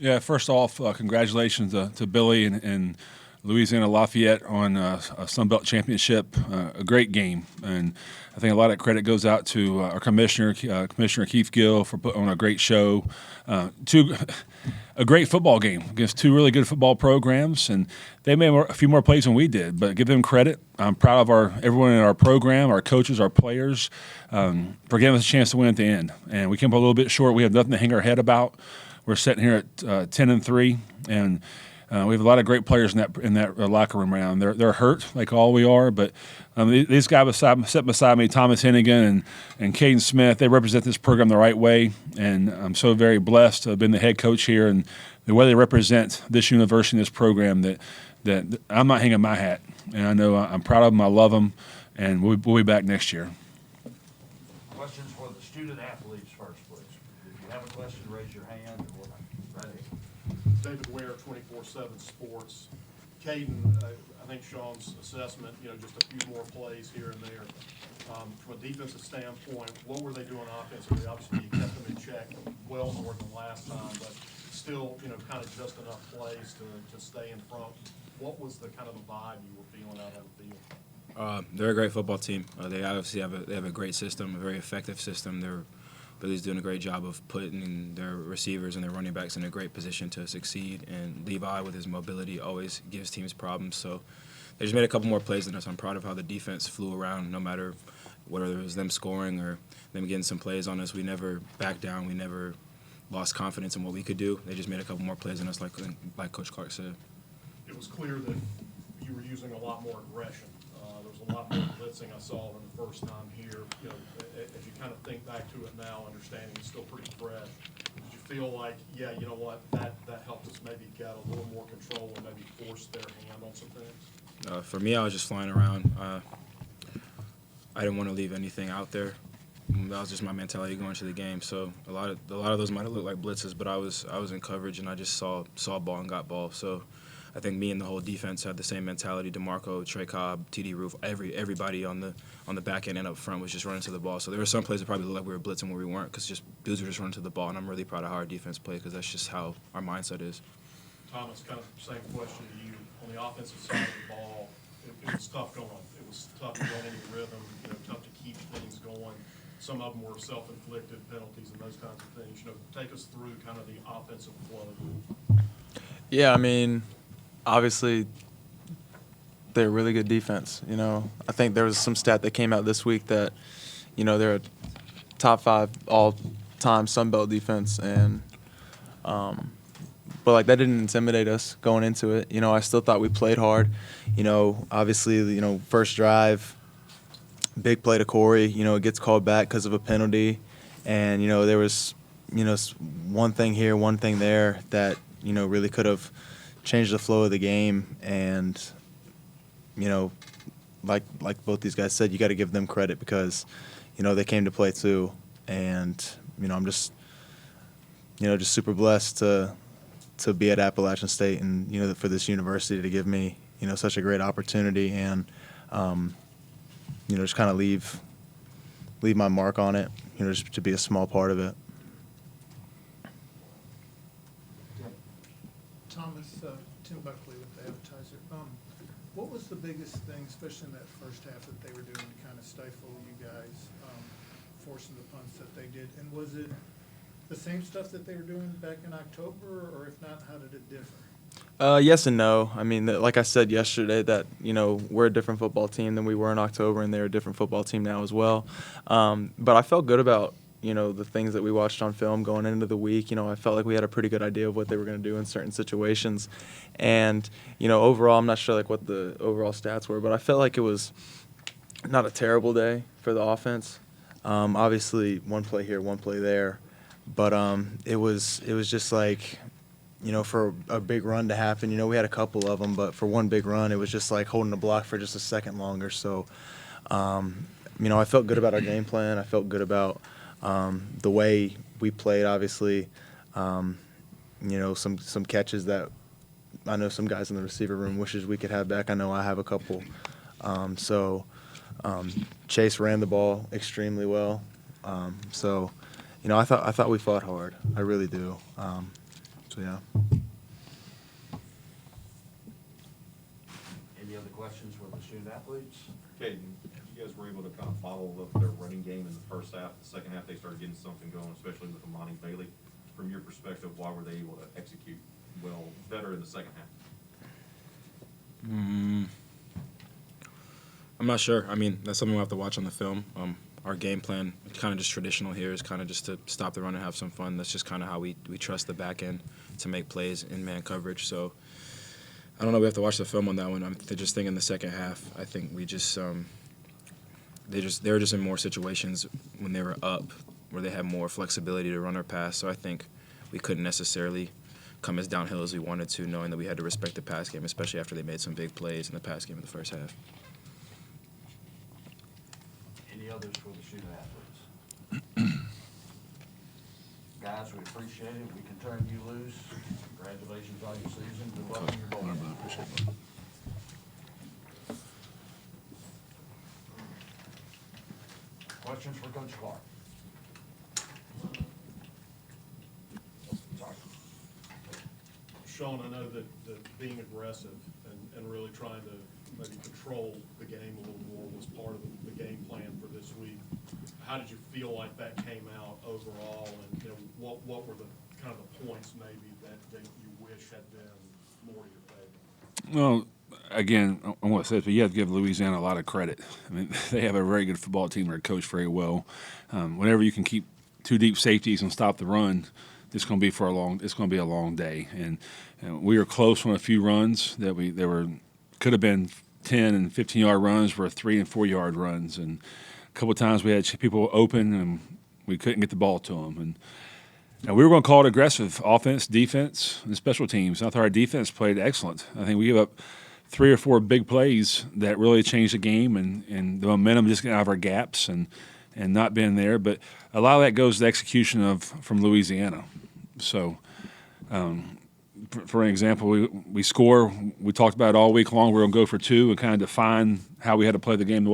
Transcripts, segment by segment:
Yeah, first off, congratulations to Billy and Louisiana Lafayette on a Sun Belt championship. A great game, and I think a lot of credit goes out to our commissioner, Commissioner Keith Gill, for putting on a great show. A great football game against two really good football programs, and they made a few more plays than we did. But give them credit. I'm proud of everyone in our program, our coaches, our players, for giving us a chance to win at the end. And we came up a little bit short. We have nothing to hang our head about. We're sitting here at 10-3, and we have a lot of great players in that locker room around. They're hurt like all we are, but these guys sitting beside me, Thomas Hennigan and Caden Smith, they represent this program the right way, and I'm so very blessed to have been the head coach here and the way they represent this university and this program that I'm not hanging my hat. And I know I'm proud of them, I love them, and we'll be back next year. Questions for the student athletes first, please. If you have a question, raise your hand and we'll ready. David Ware, 24/7 Sports. Caden, I think Sean's assessment, just a few more plays here and there. From a defensive standpoint, what were they doing offensively? Obviously, you kept them in check well more than last time, but still, kind of just enough plays to stay in front. What was the kind of the vibe you were feeling out on the field? They're a great football team. They obviously have a great system, a very effective system. Billy's doing a great job of putting their receivers and their running backs in a great position to succeed. And Levi, with his mobility, always gives teams problems. So they just made a couple more plays than us. I'm proud of how the defense flew around, no matter whether it was them scoring or them getting some plays on us. We never backed down. We never lost confidence in what we could do. They just made a couple more plays than us, like Coach Clark said. It was clear that you were using a lot more aggression. There was a lot more blitzing I saw than the first time here. As you kind of think back to it now, understanding it's still pretty fresh, did you feel like, yeah, you know what, that helped us maybe get a little more control and maybe force their hand on some things? For me, I was just flying around. I didn't want to leave anything out there. That was just my mentality going into the game. So a lot of those might have looked like blitzes, but I was in coverage and I just saw ball and got ball. So I think me and the whole defense had the same mentality. DeMarco, Trey Cobb, TD Roof, everybody on the back end and up front was just running to the ball. So there were some plays that probably looked like we were blitzing where we weren't, because just dudes were just running to the ball. And I'm really proud of how our defense played, because that's just how our mindset is. Thomas, kind of same question to you. On the offensive side of the ball, it was tough going. It was tough to get any rhythm. Tough to keep things going. Some of them were self-inflicted penalties and those kinds of things. Take us through kind of the offensive flow. Yeah, I mean, obviously, they're a really good defense. I think there was some stat that came out this week that, they're a top 5 all-time Sun Belt defense, and but that didn't intimidate us going into it. I still thought we played hard. Obviously, first drive, big play to Corey. It gets called back because of a penalty, and there was one thing here, one thing there that really could have changed the flow of the game. And like both these guys said, you got to give them credit, because they came to play too. And I'm just super blessed to be at Appalachian State, and for this university to give me such a great opportunity, and just kind of leave my mark on it, just to be a small part of it. Thomas, Tim Buckley with the Advertiser. What was the biggest thing, especially in that first half, that they were doing to kind of stifle you guys, forcing the punts that they did? And was it the same stuff that they were doing back in October, or if not, how did it differ? Yes and no. I mean, like I said yesterday, that we're a different football team than we were in October, and they're a different football team now as well. But I felt good about the things that we watched on film going into the week. I felt like we had a pretty good idea of what they were going to do in certain situations. And overall, I'm not sure what the overall stats were, but I felt like it was not a terrible day for the offense. Obviously, one play here, one play there, but it was just for a big run to happen, we had a couple of them, but for one big run, it was just like holding the block for just a second longer. So, I felt good about our game plan. I felt good about the way we played, obviously. Some catches that I know some guys in the receiver room wishes we could have back. I know I have a couple. Chase ran the ball extremely well. I thought we fought hard. I really do. So yeah. Any other questions for the student athletes? Caden, you guys were able to kind of follow up their running game in the first half. The second half, they started getting something going, especially with Amani Bailey. From your perspective, why were they able to execute well, better in the second half? I'm not sure. I mean, that's something we'll have to watch on the film. Our game plan, kind of just traditional here, is kind of just to stop the run and have some fun. That's just kind of how we trust the back end to make plays in man coverage. So I don't know. We have to watch the film on that one. I'm just thinking the second half. I think we just they were just in more situations when they were up where they had more flexibility to run or pass. So I think we couldn't necessarily come as downhill as we wanted to, knowing that we had to respect the pass game, especially after they made some big plays in the pass game in the first half. Any others for the student athletes? Guys, we appreciate it. We can turn you loose. Congratulations on your season. Good luck in your bowl. Questions for Coach Clark? Sorry. Sean, I know that being aggressive and really trying to maybe control the game a little more was part of the game plan for this week. How did you feel like that came out overall, and what were the kind of the points maybe that you wish had been more to your favor? Well, again, I want to say this, but you have to give Louisiana a lot of credit. I mean, they have a very good football team. They're coached very well. Whenever you can keep two deep safeties and stop the run, it's going to be a long day. And we were close on a few runs that could have been 10 and 15-yard runs were 3 and 4 yard runs, and a couple of times we had people open and we couldn't get the ball to them. And we were going to call it aggressive offense, defense, and special teams. I thought our defense played excellent. I think we gave up 3 or 4 big plays that really changed the game, and the momentum just getting out of our gaps and not being there. But a lot of that goes to the execution from Louisiana. So, for an example, we score. We talked about it all week long. We're going to go for 2 and kind of define how we had to play the game on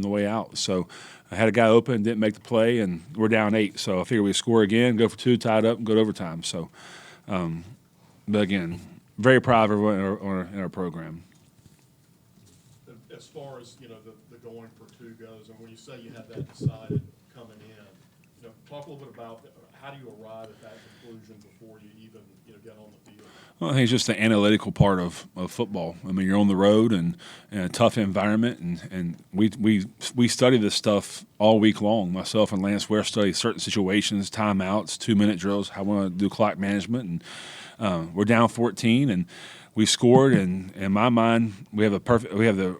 the way out. So I had a guy open, didn't make the play, and we're down 8. So I figured we score again, go for 2, tie it up, and go to overtime. So, but again, very proud of everyone in our program. As far as, the going for 2 goes, and when you say you had that decided coming in, talk a little bit about how do you arrive at that conclusion before you even, get on the field? Well, I think it's just the analytical part of football. I mean, you're on the road and in a tough environment, and we study this stuff all week long. Myself and Lance Ware study certain situations, timeouts, 2-minute drills, how we want to do clock management, and we're down 14, and we scored. And in my mind, we have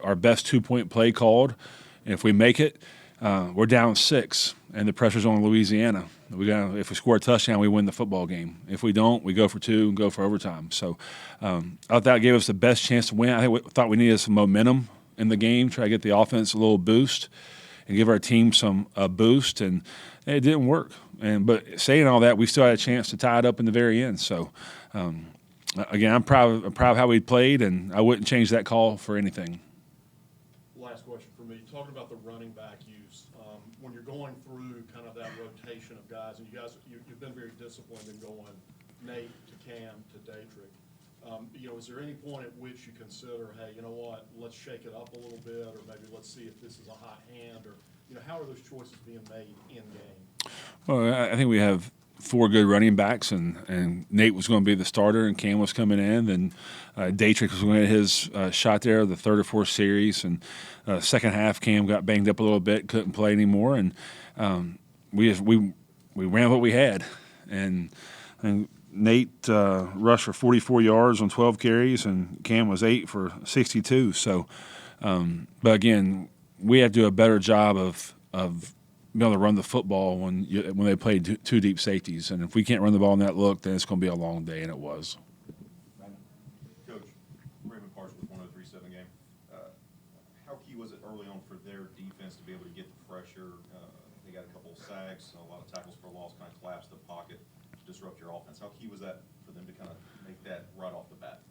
our best 2-point play called, and if we make it, we're down 6, and the pressure's on Louisiana. If we score a touchdown, we win the football game. If we don't, we go for 2 and go for overtime. So I thought that gave us the best chance to win. I thought we needed some momentum in the game, try to get the offense a little boost and give our team a boost, and it didn't work. But saying all that, we still had a chance to tie it up in the very end. So again, I'm proud of how we played, and I wouldn't change that call for anything. Last question for me, talking about the running back use, when you're going through kind of that rotation of guys, and you've been very disciplined in going Nate to Cam to Daytrick. Is there any point at which you consider, hey, you know what, let's shake it up a little bit, or maybe let's see if this is a hot hand, or how are those choices being made in game? Well, I think we have 4 good running backs, and Nate was going to be the starter, and Cam was coming in, and Daytrick was going to get his shot there, the 3rd or 4th series, and second half Cam got banged up a little bit, couldn't play anymore, and we ran what we had, and Nate rushed for 44 yards on 12 carries, and Cam was 8 for 62. So, but again, we have to do a better job of being able to run the football when they play 2 deep safeties. And if we can't run the ball in that look, then it's going to be a long day, and it was. Coach, Raymond Parks with 1037 game. How key was it early on for their defense to be able to get the pressure? They got a couple of sacks, a lot of tackles for loss, kind of collapsed the pocket, disrupt your offense. How key was that for them to kind of make that right off the bat?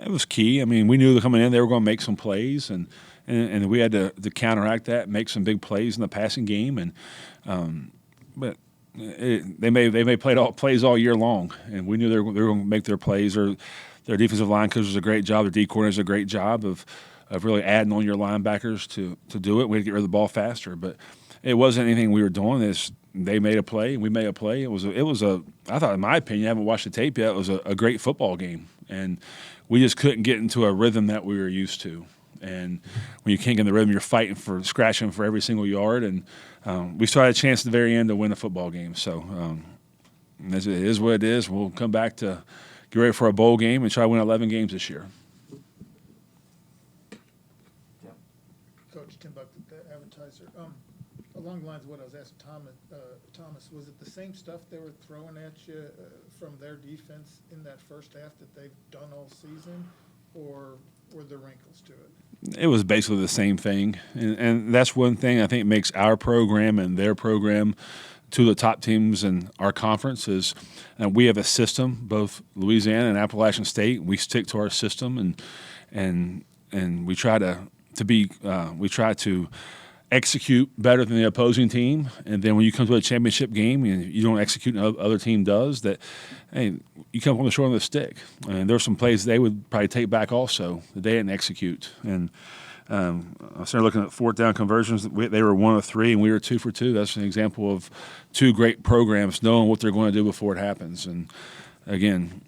It was key. I mean, we knew coming in they were going to make some plays, and we had to counteract that, make some big plays in the passing game. But they may plays all year long, and we knew they were going to make their plays. Or their defensive line coach does a great job. Their D coordinator does a great job of really adding on your linebackers to do it. We had to get rid of the ball faster, but it wasn't anything we were doing. They made a play, we made a play. It was a I thought, in my opinion, I haven't watched the tape yet. It was a great football game, and we just couldn't get into a rhythm that we were used to. And when you can't get in the rhythm, you're scratching for every single yard. And we still had a chance at the very end to win a football game. So it is what it is. We'll come back to get ready for a bowl game and try to win 11 games this year. Coach Tim Buck, the Advertiser. Along the lines of what I was asking Thomas, was it the same stuff they were throwing at you from their defense in that first half that they've done all season, or were there wrinkles to it? It was basically the same thing, and that's one thing I think makes our program and their program two of the top teams in our conference is we have a system, both Louisiana and Appalachian State. We stick to our system, and we try to execute better than the opposing team. And then when you come to a championship game and you don't execute and the other team does, that hey, you come on the short of the stick. And there were some plays they would probably take back also that they didn't execute. And I started looking at fourth down conversions. They were 1 of 3 and we were 2 for 2. That's an example of two great programs knowing what they're going to do before it happens. And again,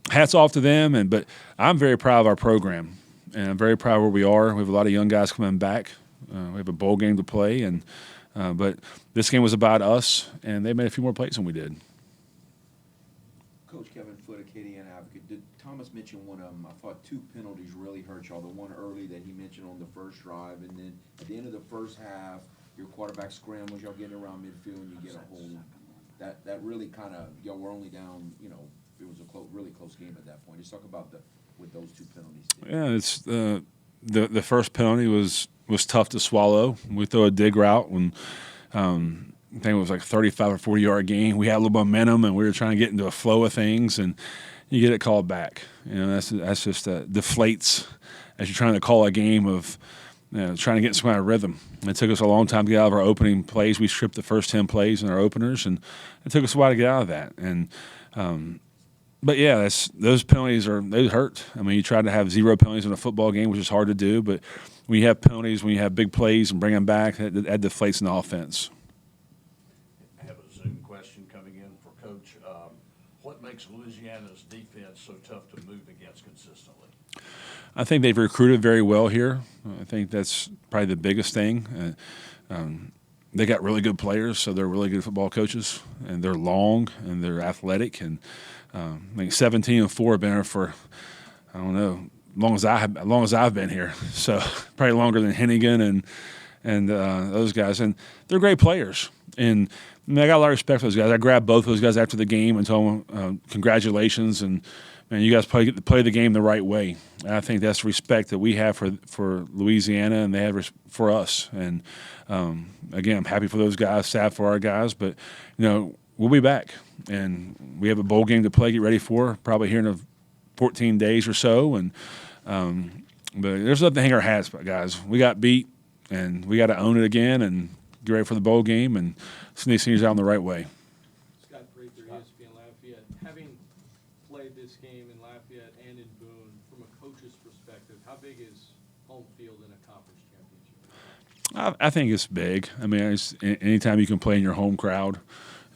hats off to them. But I'm very proud of our program, and I'm very proud of where we are. We have a lot of young guys coming back. We have a bowl game to play, but this game was about us, and they made a few more plays than we did. Coach Kevin Foote, Acadiana Advocate. Did Thomas mention one of them? I thought 2 penalties really hurt y'all. The one early that he mentioned on the first drive, and then at the end of the first half, your quarterback scrambles, y'all getting around midfield, and you get a hold. That really kind of, y'all were only down, it was a really close game at that point. Just talk about with those 2 penalties. Yeah, it's the first penalty was tough to swallow. We throw a dig route when I think it was like 35 or 40-yard gain. We had a little momentum, and we were trying to get into a flow of things, and you get it called back. That's just deflates as you're trying to call a game of trying to get some kind of rhythm. It took us a long time to get out of our opening plays. We stripped the first 10 plays in our openers, and it took us a while to get out of that. And but yeah, those penalties they hurt. I mean, you try to have 0 penalties in a football game, which is hard to do, but when you have penalties, when you have big plays and bring them back, that deflates an offense. I have a Zoom question coming in for Coach. What makes Louisiana's defense so tough to move against consistently? I think they've recruited very well here. I think that's probably the biggest thing. They got really good players, so they're really good football coaches, and they're long and they're athletic. And I think 17-4 have been here for, I don't know, as long as I've been here. So probably longer than Hennigan and those guys. And they're great players. And I got a lot of respect for those guys. I grabbed both those guys after the game and told them congratulations, and man, you guys play the game the right way. And I think that's the respect that we have for Louisiana, and they have for us. And again, I'm happy for those guys, sad for our guys, but we'll be back, and we have a bowl game to play, get ready for, probably here in 14 days or so. And but there's nothing to hang our hats by, guys. We got beat, and we got to own it again and get ready for the bowl game and send these seniors out in the right way. Scott Prather, ESPN Lafayette. Having played this game in Lafayette and in Boone, from a coach's perspective, how big is home field in a conference championship? I think it's big. I mean, anytime you can play in your home crowd,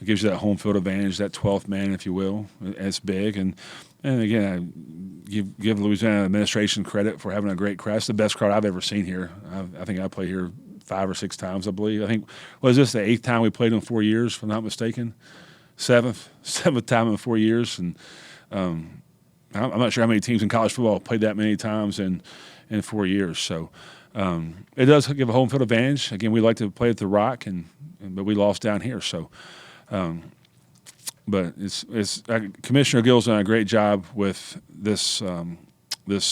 it gives you that home field advantage, that 12th man, if you will. It's big. And again, I give Louisiana administration credit for having a great crowd. It's the best crowd I've ever seen here. I think I played here 5 or 6 times, I believe. I think, was this the 8th time we played in 4 years, if I'm not mistaken? 7th time in 4 years. And I'm not sure how many teams in college football played that many times in 4 years. So it does give a home field advantage. Again, we like to play at the Rock, but we lost down here. So, but Commissioner Gill's done a great job with this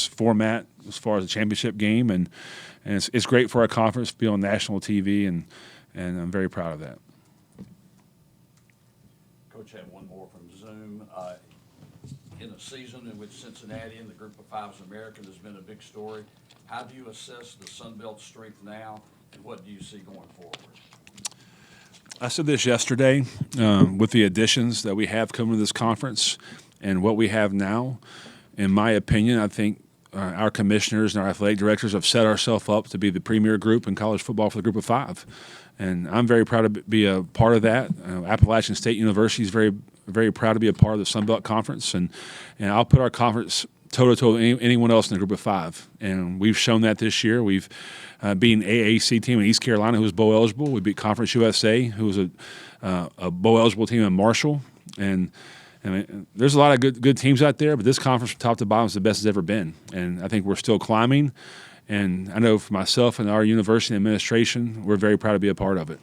format as far as the championship game, and it's great for our conference to be on national TV, and I'm very proud of that. Coach, I have one more from Zoom. In a season in which Cincinnati and the Group of Fives American has been a big story, how do you assess the Sun Belt's strength now, and what do you see going forward? I said this yesterday with the additions that we have coming to this conference and what we have now. In my opinion, I think our commissioners and our athletic directors have set ourselves up to be the premier group in college football for the group of five. And I'm very proud to be a part of that. Appalachian State University is very, very proud to be a part of the Sun Belt Conference. And I'll put our conference toe-to-toe with anyone else in the group of five. And we've shown that this year. We've beaten AAC team in East Carolina, who was bowl eligible. We beat Conference USA, who was a bowl eligible team in Marshall. And I mean, there's a lot of good teams out there, but this conference from top to bottom is the best it's ever been. And I think we're still climbing. And I know for myself and our university administration, we're very proud to be a part of it.